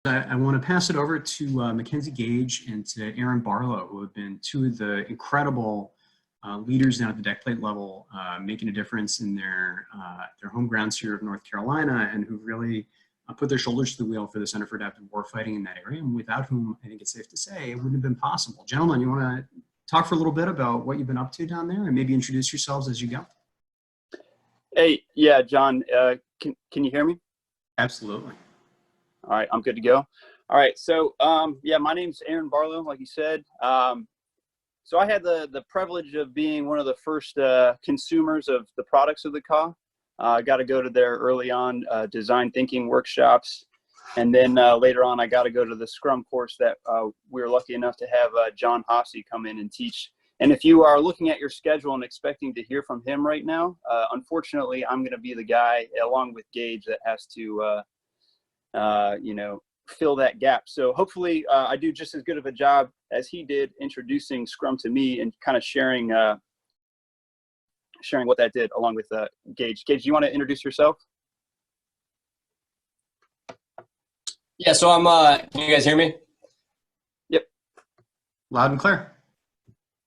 I want to pass it over to Mackenzie Gage and to Aaron Barlow, who have been two of the incredible leaders down at the deck plate level, making a difference in their home grounds here of North Carolina, and who really put their shoulders to the wheel for the Center for Adaptive Warfighting in that area, and without whom I think it's safe to say it wouldn't have been possible. Gentlemen, you want to talk for a little bit about what you've been up to down there and maybe introduce yourselves as you go? Hey, yeah, John, can you hear me? Absolutely. All right, I'm good to go. All right, so yeah, my name's Aaron Barlow, like you said. So I had the privilege of being one of the first consumers of the products of the CAW. I got to go to their early on design thinking workshops. And then later on, I got to go to the Scrum course that we were lucky enough to have John Hossey come in and teach. And if you are looking at your schedule and expecting to hear from him right now, unfortunately, I'm going to be the guy, along with Gage, that has to, you know, fill that gap. So hopefully I do just as good of a job as he did introducing Scrum to me and kind of sharing what that did along with Gage. Gage, do you want to introduce yourself? Yeah, so I'm, can you guys hear me? Yep. Loud and clear.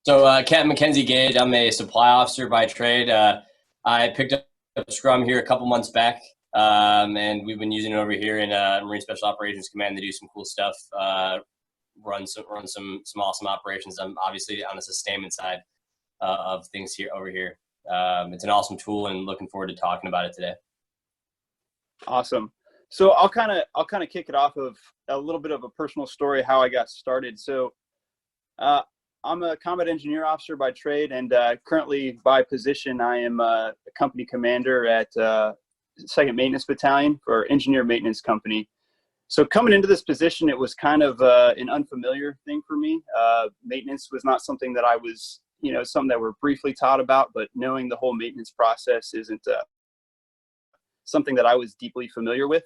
So Captain Mackenzie Gage, I'm a supply officer by trade. I picked up Scrum here a couple months back, and we've been using it over here in Marine Special Operations Command to do some cool stuff, run some awesome operations. I'm obviously on the sustainment side of things here over here. It's an awesome tool, and looking forward to talking about it today. Awesome. So I'll kind of kick it off of a little bit of a personal story how I got started. So I'm a combat engineer officer by trade, and currently by position I am a company commander at 2nd Maintenance Battalion for Engineer Maintenance Company. So coming into this position, it was kind of an unfamiliar thing for me. Maintenance was not something that I was, you know, something that we're briefly taught about, but knowing the whole maintenance process isn't something that I was deeply familiar with.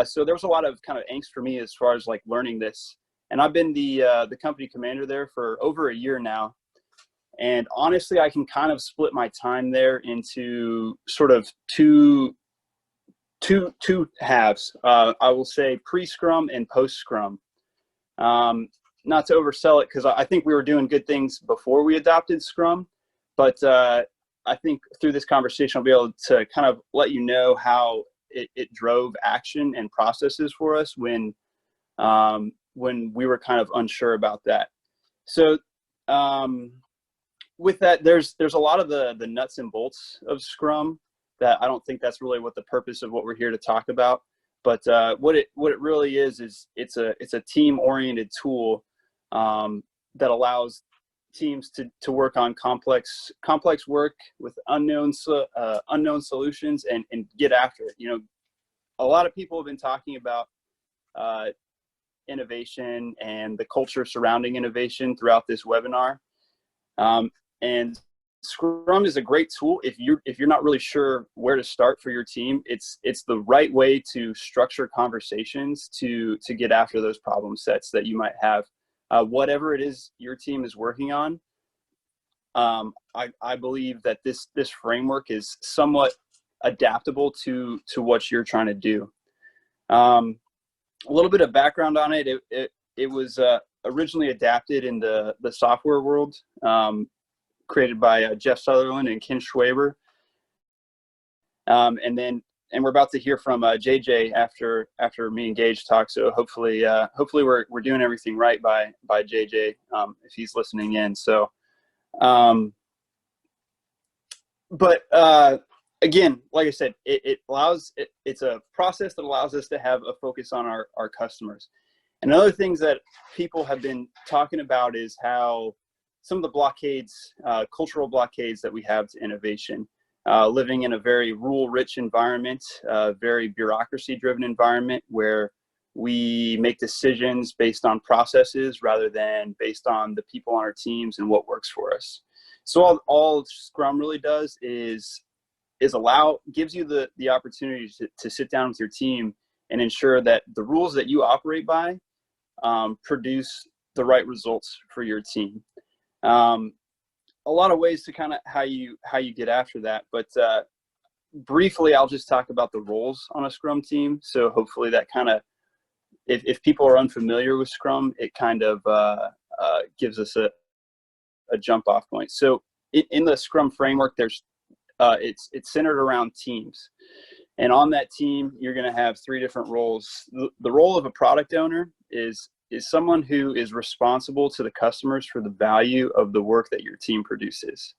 So there was a lot of kind of angst for me as far as like learning this. And I've been the company commander there for over a year now. And honestly, I can kind of split my time there into sort of two halves. I will say pre-Scrum and post-Scrum. Not to oversell it, because I think we were doing good things before we adopted Scrum. But I think through this conversation, I'll be able to kind of let you know how it drove action and processes for us when we were kind of unsure about that. So with that, there's a lot of the nuts and bolts of Scrum that I don't think that's really what the purpose of what we're here to talk about. But what it really is it's a team-oriented tool that allows teams to work on complex work with unknown solutions and get after it. You know, a lot of people have been talking about innovation and the culture surrounding innovation throughout this webinar. And Scrum is a great tool if you're not really sure where to start for your team. It's the right way to structure conversations to get after those problem sets that you might have. Whatever it is your team is working on, I believe that this framework is somewhat adaptable to what you're trying to do. A little bit of background on it. It was originally adapted in the software world, created by Jeff Sutherland and Ken Schwaber. And we're about to hear from JJ after me and Gage talk. So hopefully we're doing everything right by JJ if he's listening in. So, again, like I said, it's a process that allows us to have a focus on our customers. And other things that people have been talking about is how some of the blockades, cultural blockades that we have to innovation. Living in a very rule-rich environment, very bureaucracy-driven environment where we make decisions based on processes rather than based on the people on our teams and what works for us. So all Scrum really does is gives you the opportunity to sit down with your team and ensure that the rules that you operate by produce the right results for your team. A lot of ways to kind of how you get after that, but briefly I'll just talk about the roles on a Scrum team. So hopefully that kind of if people are unfamiliar with Scrum, it kind of gives us a jump off point. So in the Scrum framework, there's it's centered around teams. And on that team, you're going to have 3 different roles. The role of a product owner is someone who is responsible to the customers for the value of the work that your team produces.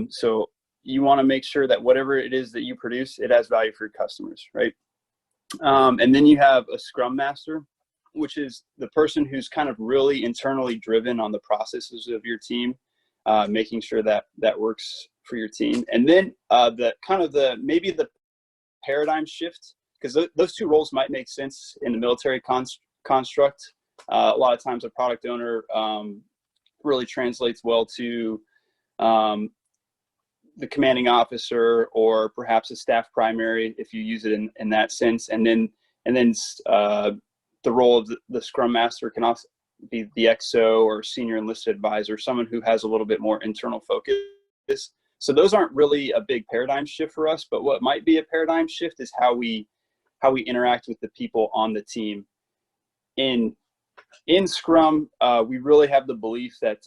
So you want to make sure that whatever it is that you produce, it has value for your customers, right? And then you have a Scrum Master, which is the person who's kind of really internally driven on the processes of your team, making sure that that works for your team. And then maybe the paradigm shift, because those 2 roles might make sense in the military construct. A lot of times a product owner really translates well to the commanding officer, or perhaps a staff primary if you use it in that sense. And then the role of the Scrum Master can also be the XO or senior enlisted advisor, someone who has a little bit more internal focus. So those aren't really a big paradigm shift for us, but what might be a paradigm shift is how we interact with the people on the team. In Scrum, we really have the belief that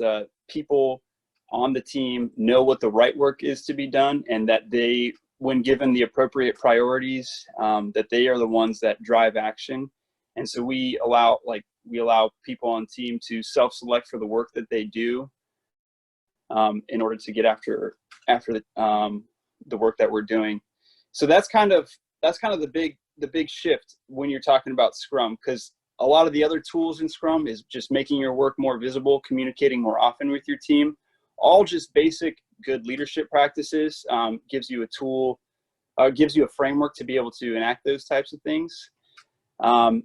people on the team know what the right work is to be done, and that they, when given the appropriate priorities, that they are the ones that drive action. And so we allow people on team to self-select for the work that they do, in order to get after the work that we're doing. So that's kind of the big shift when you're talking about Scrum, because a lot of the other tools in Scrum is just making your work more visible, communicating more often with your team, all just basic good leadership practices. Gives you a tool, gives you a framework to be able to enact those types of things. But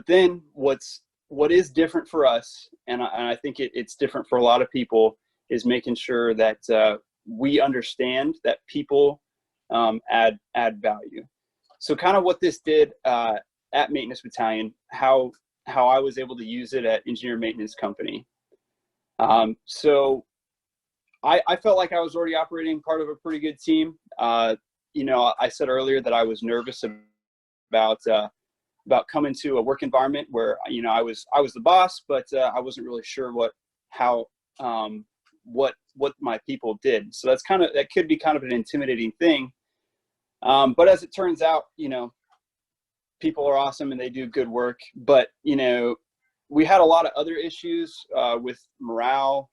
then what is different for us, and I think it's different for a lot of people, is making sure that we understand that people add value. So kind of what this did at Maintenance Battalion, how I was able to use it at Engineer Maintenance Company. So I felt like I was already operating part of a pretty good team. I said earlier that I was nervous about coming to a work environment where, I was the boss, but I wasn't really sure what my people did. So that could be kind of an intimidating thing. But as it turns out, people are awesome and they do good work, but, we had a lot of other issues with morale.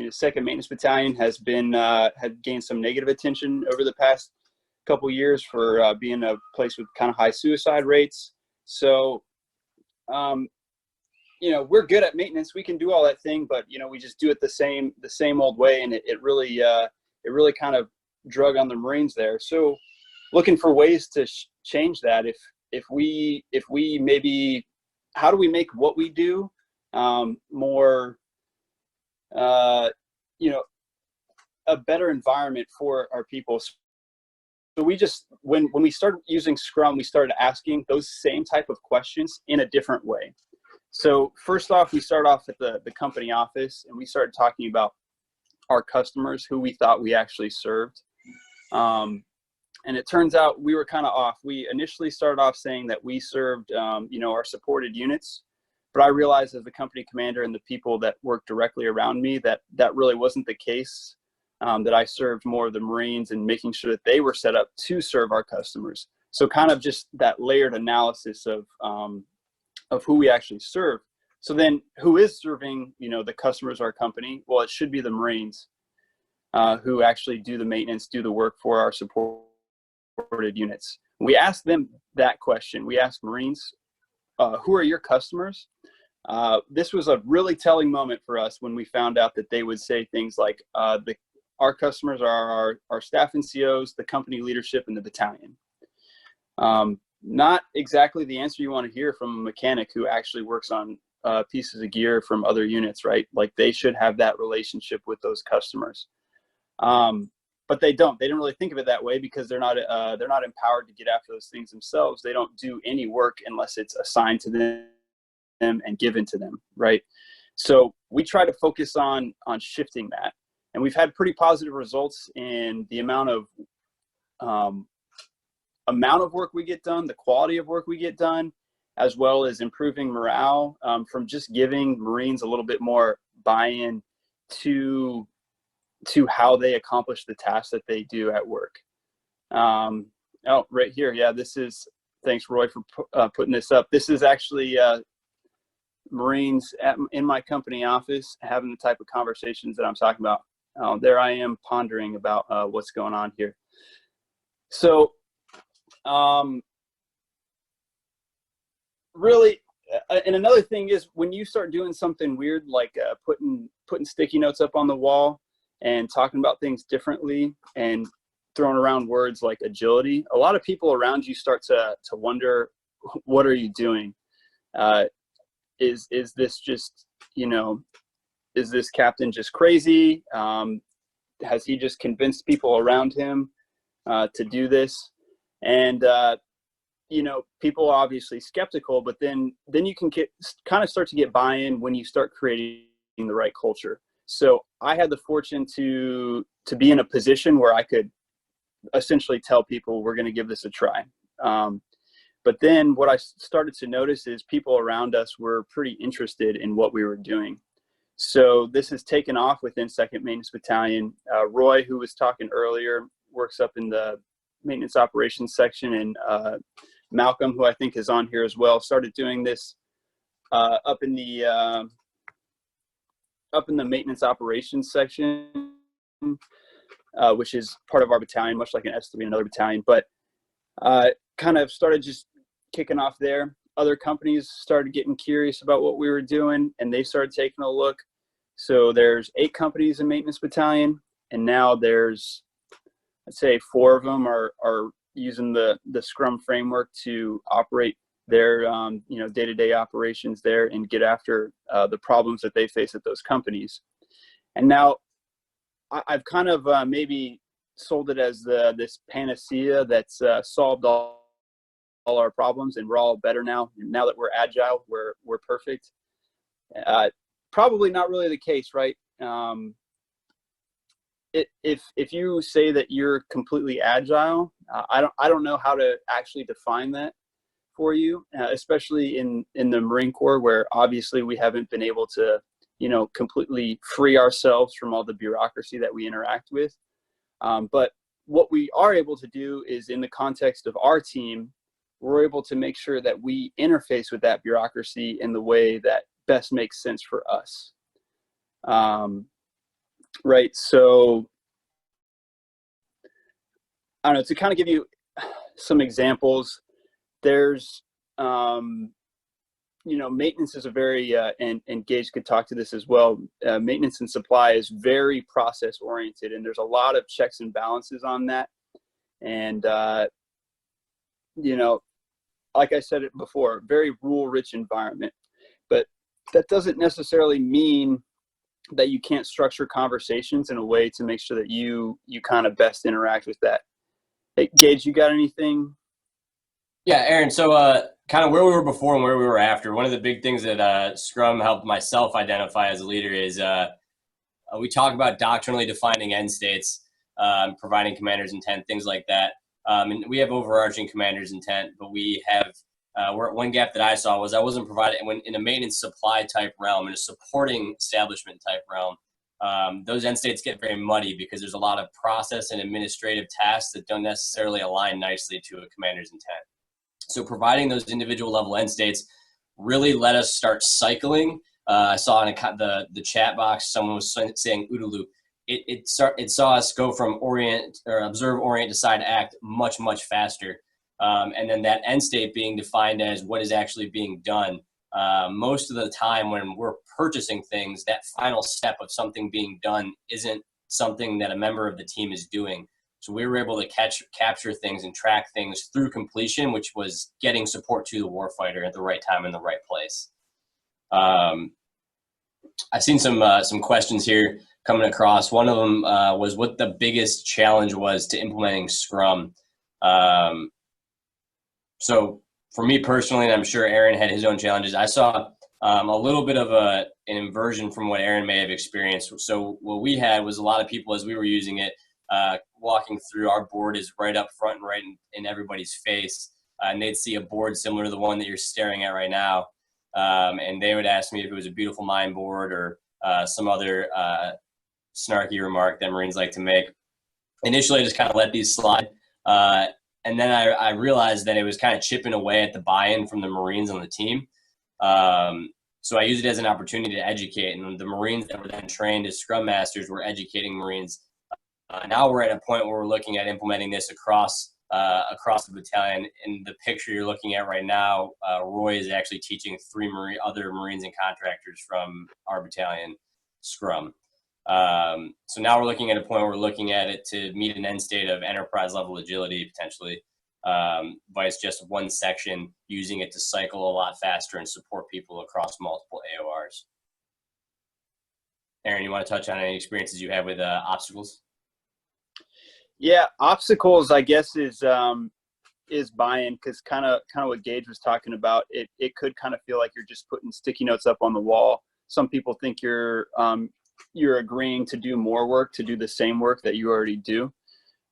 Second Maintenance Battalion has had gained some negative attention over the past couple years for being a place with kind of high suicide rates. So, we're good at maintenance. We can do all that thing, but we just do it the same old way, and it really kind of drug on the Marines there. So, looking for ways to change that. If we maybe, how do we make what we do more, a better environment for our people? So we just, when we started using Scrum, we started asking those same type of questions in a different way. So first off, we started off at the company office, and we started talking about our customers, who we thought we actually served. And it turns out we were kind of off. We initially started off saying that we served, our supported units, but I realized as the company commander and the people that worked directly around me that really wasn't the case. That I served more of the Marines and making sure that they were set up to serve our customers. So kind of just that layered analysis of who we actually serve. So then who is serving, the customers of our company? Well, it should be the Marines who actually do the maintenance, do the work for our supported units. We asked them that question. We asked Marines, who are your customers? This was a really telling moment for us when we found out that they would say things like, our customers are our staff and COs, the company leadership, and the battalion. Not exactly the answer you want to hear from a mechanic who actually works on pieces of gear from other units, right? Like, they should have that relationship with those customers. But they don't. They don't really think of it that way because they're not empowered to get after those things themselves. They don't do any work unless it's assigned to them and given to them, right? So we try to focus on shifting that. And we've had pretty positive results in the amount of amount of work we get done, the quality of work we get done, as well as improving morale from just giving Marines a little bit more buy-in to how they accomplish the tasks that they do at work. Oh, right here. Yeah, this is, thanks Roy for putting this up. This is actually Marines in my company office having the type of conversations that I'm talking about. There I am pondering about what's going on here. So really, and another thing is when you start doing something weird, like putting sticky notes up on the wall and talking about things differently and throwing around words like agility, a lot of people around you start to wonder, what are you doing? Is this just, you know, is this captain just crazy? Has he just convinced people around him to do this? And you know, people are obviously skeptical, but then you can kind of start to get buy-in when you start creating the right culture. So I had the fortune to be in a position where I could essentially tell people we're going to give this a try. But then what I started to notice is people around us were pretty interested in what we were doing. So this has taken off within 2nd Maintenance Battalion. Roy, who was talking earlier, works up in the maintenance operations section, and Malcolm, who I think is on here as well, started doing this up in the maintenance operations section, which is part of our battalion, much like an S3 in another battalion, but kind of started just kicking off there. Other companies started getting curious about what we were doing, and they started taking a look. So there's 8 companies in Maintenance Battalion, and now there's, I'd say 4 of them are using the Scrum framework to operate their you know, day-to-day operations there and get after the problems that they face at those companies. And now I've kind of maybe sold it as this panacea that's solved all our problems, and we're all better now. Now that we're agile, we're perfect. Probably not really the case, right? If you say that you're completely agile, I don't know how to actually define that for you, especially in the Marine Corps, where obviously we haven't been able to, you know, completely free ourselves from all the bureaucracy that we interact with. But what we are able to do is, in the context of our team, we're able to make sure that we interface with that bureaucracy in the way that best makes sense for us. Right. So I don't know, to kind of give you some examples, there's, you know, maintenance is a very, and Gage could talk to this as well. Maintenance and supply is very process oriented, and there's a lot of checks and balances on that. And, you know, like I said it before, very rule rich environment, but that doesn't necessarily mean that you can't structure conversations in a way to make sure that you kind of best interact with that. Hey, Gage, you got anything? Yeah, Aaron, so kind of where we were before and where we were after, one of the big things that Scrum helped myself identify as a leader is we talk about doctrinally defining end states, providing commander's intent, things like that. And we have overarching commander's intent, but we have one gap that I saw was I wasn't providing, when in a maintenance supply type realm, in a supporting establishment type realm, those end states get very muddy because there's a lot of process and administrative tasks that don't necessarily align nicely to a commander's intent. So providing those individual level end states really let us start cycling. I saw in the chat box, someone was saying OODA loop. It saw us go from observe, orient, decide, act much, much faster. And then that end state being defined as what is actually being done. Most of the time when we're purchasing things, that final step of something being done isn't something that a member of the team is doing. So we were able to capture things and track things through completion, which was getting support to the warfighter at the right time in the right place. I've seen some questions here coming across. One of them was what the biggest challenge was to implementing Scrum. So for me personally, and I'm sure Aaron had his own challenges, I saw a little bit of an inversion from what Aaron may have experienced. So what we had was a lot of people, as we were using it, walking through, our board is right up front and right in everybody's face. And they'd see a board similar to the one that you're staring at right now. And they would ask me if it was a beautiful mind board or some other snarky remark that Marines like to make. Initially, I just kind of let these slide. And then I realized that it was kind of chipping away at the buy-in from the Marines on the team. So I used it as an opportunity to educate. And the Marines that were then trained as Scrum Masters were educating Marines. Now we're at a point where we're looking at implementing this across the battalion. In the picture you're looking at right now, Roy is actually teaching 3 other Marines and contractors from our battalion Scrum. So now we're looking at a point where we're looking at it to meet an end state of enterprise level agility potentially, by just one section, using it to cycle a lot faster and support people across multiple AORs. Aaron, you want to touch on any experiences you have with obstacles? Yeah, obstacles, I guess, is buy-in, because kind of what Gage was talking about. It could kind of feel like you're just putting sticky notes up on the wall. Some people think you're agreeing to do more work, to do the same work that you already do,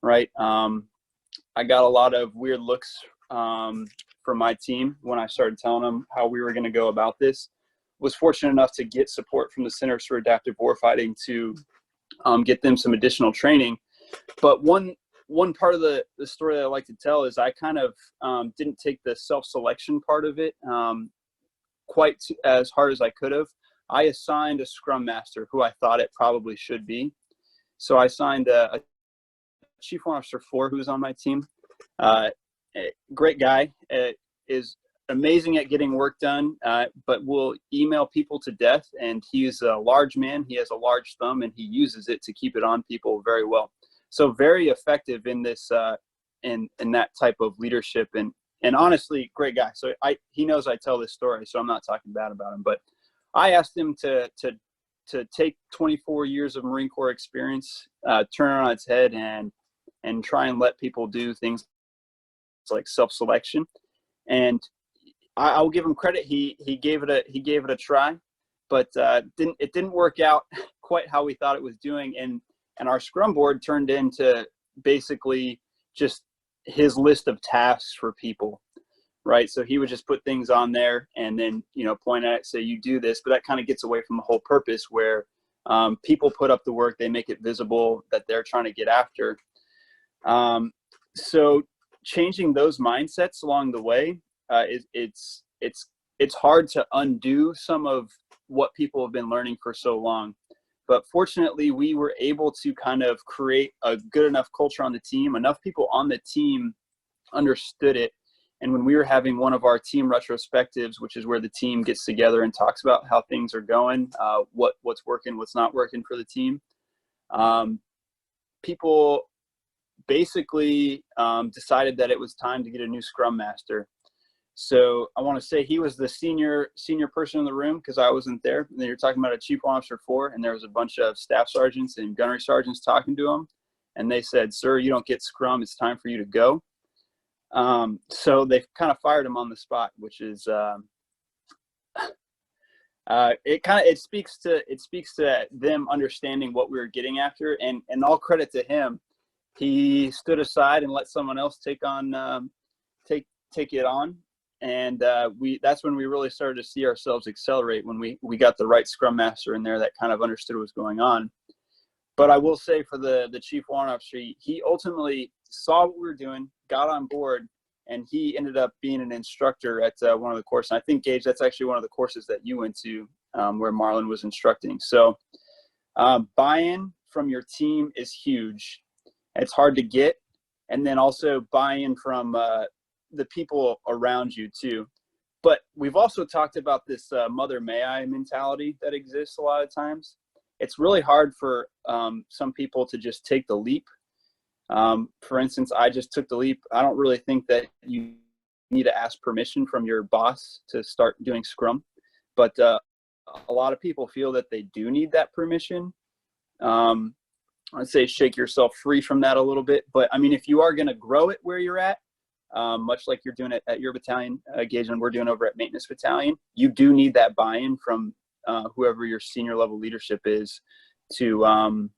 right? I got a lot of weird looks from my team when I started telling them how we were going to go about this. Was fortunate enough to get support from the Centers for Adaptive Warfighting to get them some additional training. But one part of the story that I like to tell is I kind of didn't take the self-selection part of it quite as hard as I could have. I assigned a Scrum Master who I thought it probably should be. So I assigned a Chief Warrant Officer 4 who was on my team. Great guy, is amazing at getting work done, but will email people to death. And he's a large man. He has a large thumb, and he uses it to keep it on people very well. So very effective in this, in that type of leadership. And honestly, great guy. So he knows I tell this story, so I'm not talking bad about him. But I asked him to take 24 years of Marine Corps experience, turn it on its head, and try and let people do things like self-selection. And I'll give him credit. He gave it a try, but it didn't work out quite how we thought it was doing. And our Scrum board turned into basically just his list of tasks for people, right? So he would just put things on there and then, point at it, say, you do this, but that kind of gets away from the whole purpose where people put up the work, they make it visible that they're trying to get after. So changing those mindsets along the way, it's hard to undo some of what people have been learning for so long. But fortunately, we were able to kind of create a good enough culture on the team. Enough people on the team understood it. And when we were having one of our team retrospectives, which is where the team gets together and talks about how things are going, what's working, what's not working for the team, people basically decided that it was time to get a new Scrum Master. So I want to say he was the senior person in the room because I wasn't there. And then you're talking about a Chief Officer 4, and there was a bunch of staff sergeants and gunnery sergeants talking to him. And they said, "Sir, you don't get Scrum. It's time for you to go." So they kind of fired him on the spot, which is it speaks to them understanding what we were getting after. And all credit to him, he stood aside and let someone else take it on. And that's when we really started to see ourselves accelerate, when we got the right Scrum Master in there that kind of understood what was going on. But I will say for the Chief Warrant Officer, he ultimately saw what we were doing, got on board, and he ended up being an instructor at one of the courses. And I think, Gage, that's actually one of the courses that you went to where Marlon was instructing. So buy-in from your team is huge. It's hard to get. And then also buy-in from the people around you too. But we've also talked about this mother may I mentality that exists a lot of times. It's really hard for some people to just take the leap. For instance, I just took the leap. I don't really think that you need to ask permission from your boss to start doing Scrum, but a lot of people feel that they do need that permission. I'd say shake yourself free from that a little bit. But I mean, if you are going to grow it where you're at, much like you're doing it at your battalion, Gage, and we're doing over at Maintenance Battalion, you do need that buy-in from whoever your senior level leadership is to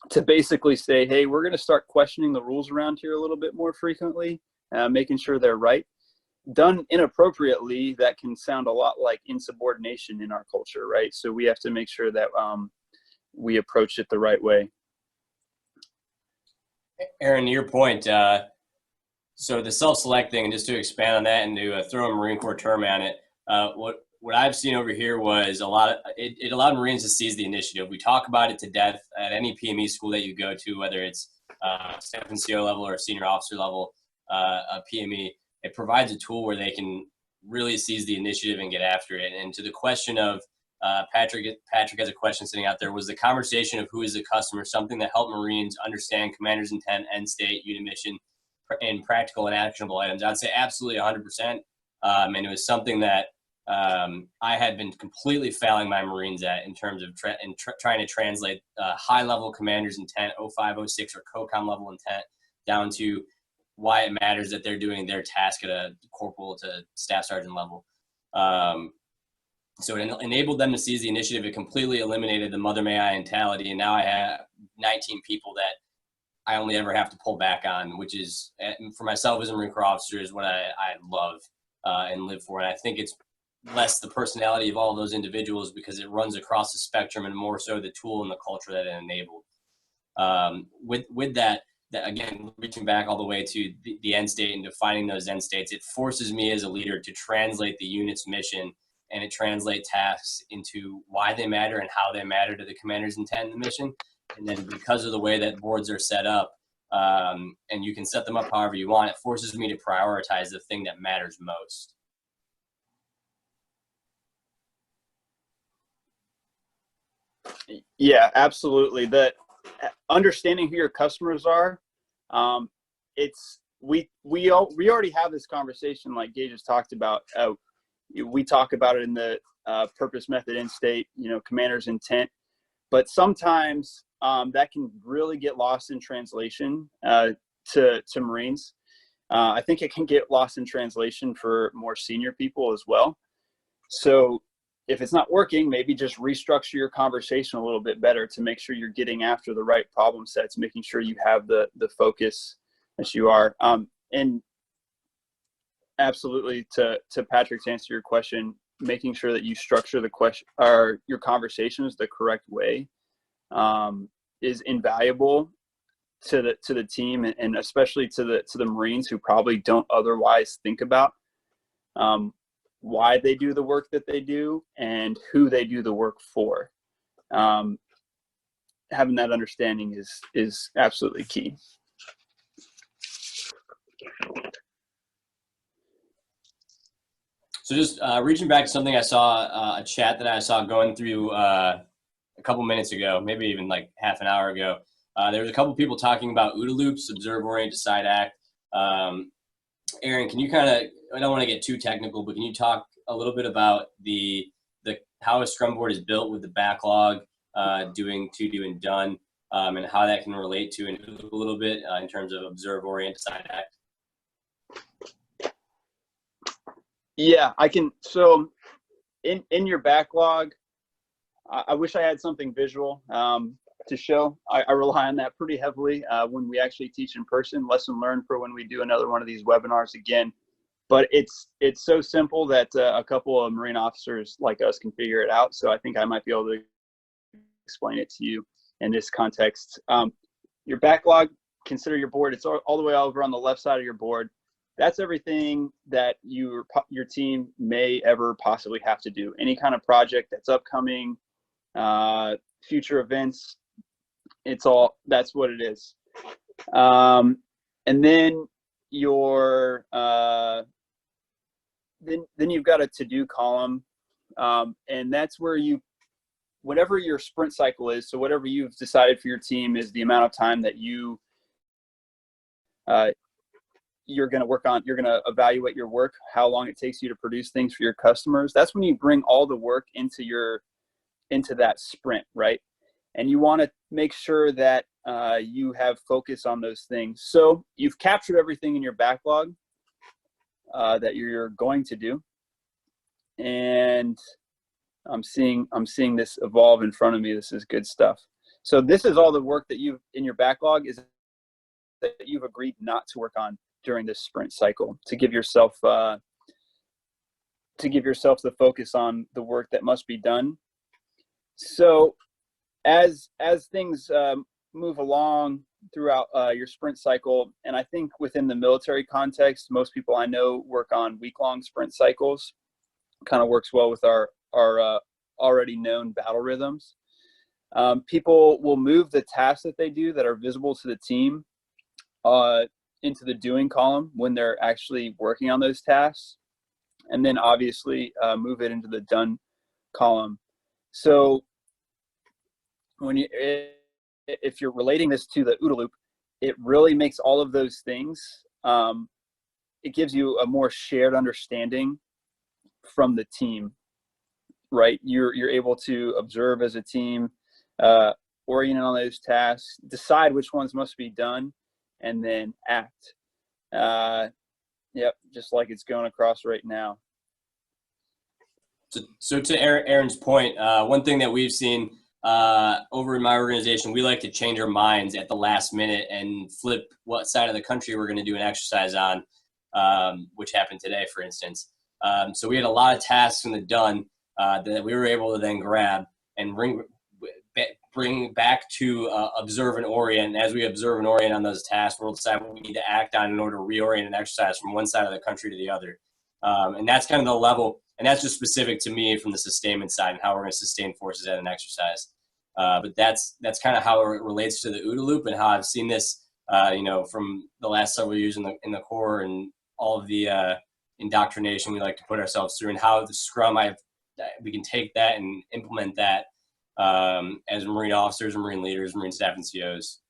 to basically say, hey, we're going to start questioning the rules around here a little bit more frequently, making sure they're right. Done inappropriately, that can sound a lot like insubordination in our culture, right? So we have to make sure that we approach it the right way. Aaron, to your point, so the self-selecting, and just to expand on that and to throw a Marine Corps term on it, what I've seen over here was it allowed Marines to seize the initiative. We talk about it to death at any PME school that you go to, whether it's staff and CO level or senior officer level, a PME. It provides a tool where they can really seize the initiative and get after it. And to the question of Patrick has a question sitting out there. Was the conversation of who is the customer something that helped Marines understand commander's intent, end state, unit mission, and practical and actionable items? I'd say absolutely 100%. And it was something that I had been completely failing my Marines at in terms of trying to translate high-level commander's intent, 05, 06, or COCOM level intent down to why it matters that they're doing their task at a corporal to staff sergeant level. So it enabled them to seize the initiative. It completely eliminated the mother may I mentality. And now I have 19 people that I only ever have to pull back on, which is, for myself as a Marine Corps officer, is what I love and live for. And I think it's less the personality of all of those individuals because it runs across the spectrum and more so the tool and the culture that it enabled. With that, again, reaching back all the way to the end state and defining those end states, it forces me as a leader to translate the unit's mission, and it translates tasks into why they matter and how they matter to the commander's intent in the mission. And then because of the way that boards are set up, and you can set them up however you want, it forces me to prioritize the thing that matters most. Yeah, absolutely. The understanding who your customers are, we already have this conversation like Gage has talked about. We talk about it in the purpose, method, end state, commander's intent, but sometimes that can really get lost in translation to Marines. I think it can get lost in translation for more senior people as well. So if it's not working, maybe just restructure your conversation a little bit better to make sure you're getting after the right problem sets, making sure you have the focus that you are. And absolutely, to Patrick's answer your question, making sure that you structure the question or your conversations the correct way is invaluable to the team, and especially to the Marines who probably don't otherwise think about why they do the work that they do and who they do the work for. Having that understanding is absolutely key. So just reaching back to something I saw, a chat that I saw going through a couple minutes ago, maybe even like half an hour ago. There was a couple people talking about OODA loops, observe, orient, decide, act. Aaron, can you I don't want to get too technical, but can you talk a little bit about the how a Scrum board is built with the backlog, doing, to, do, and done, and how that can relate to a little bit in terms of observe, orient, decide, act? Yeah, I can. So in your backlog, I wish I had something visual to show. I rely on that pretty heavily when we actually teach in person. Lesson learned for when we do another one of these webinars again. But it's so simple that a couple of Marine officers like us can figure it out. So I think I might be able to explain it to you in this context. Your backlog, consider your board. It's all the way over on the left side of your board. That's everything that your team may ever possibly have to do. Any kind of project that's upcoming, future events, that's what it is. And then your then you've got a to-do column, and that's where whatever your sprint cycle is, so whatever you've decided for your team is the amount of time that you're going to work on, you're going to evaluate your work, how long it takes you to produce things for your customers. That's when you bring all the work into that sprint, right? And you want to make sure that you have focus on those things. So you've captured everything in your backlog that you're going to do. And I'm seeing this evolve in front of me. This is good stuff. So this is all the work that you've in your backlog is that you've agreed not to work on during this sprint cycle, to give yourself the focus on the work that must be done. So as things move along throughout your sprint cycle, and I think within the military context, most people I know work on week-long sprint cycles. Kind of works well with our already known battle rhythms. People will move the tasks that they do that are visible to the team into the doing column when they're actually working on those tasks, and then obviously move it into the done column. So when if you're relating this to the OODA loop, it really makes all of those things, it gives you a more shared understanding from the team, right? You're able to observe as a team, orient on those tasks, decide which ones must be done, and then act. Yep, just like it's going across right now. So to Aaron's point, one thing that we've seen over in my organization, we like to change our minds at the last minute and flip what side of the country we're going to do an exercise on, which happened today, for instance. So we had a lot of tasks in the done that we were able to then grab and bring back to observe and orient. And as we observe and orient on those tasks, we'll decide what we need to act on in order to reorient an exercise from one side of the country to the other. And that's kind of the level, and that's just specific to me from the sustainment side and how we're going to sustain forces at an exercise. But that's kind of how it relates to the OODA loop and how I've seen this, from the last several years in the Corps and all of the indoctrination we like to put ourselves through, and how the Scrum, we can take that and implement that as Marine officers, Marine leaders, Marine staff, and COs.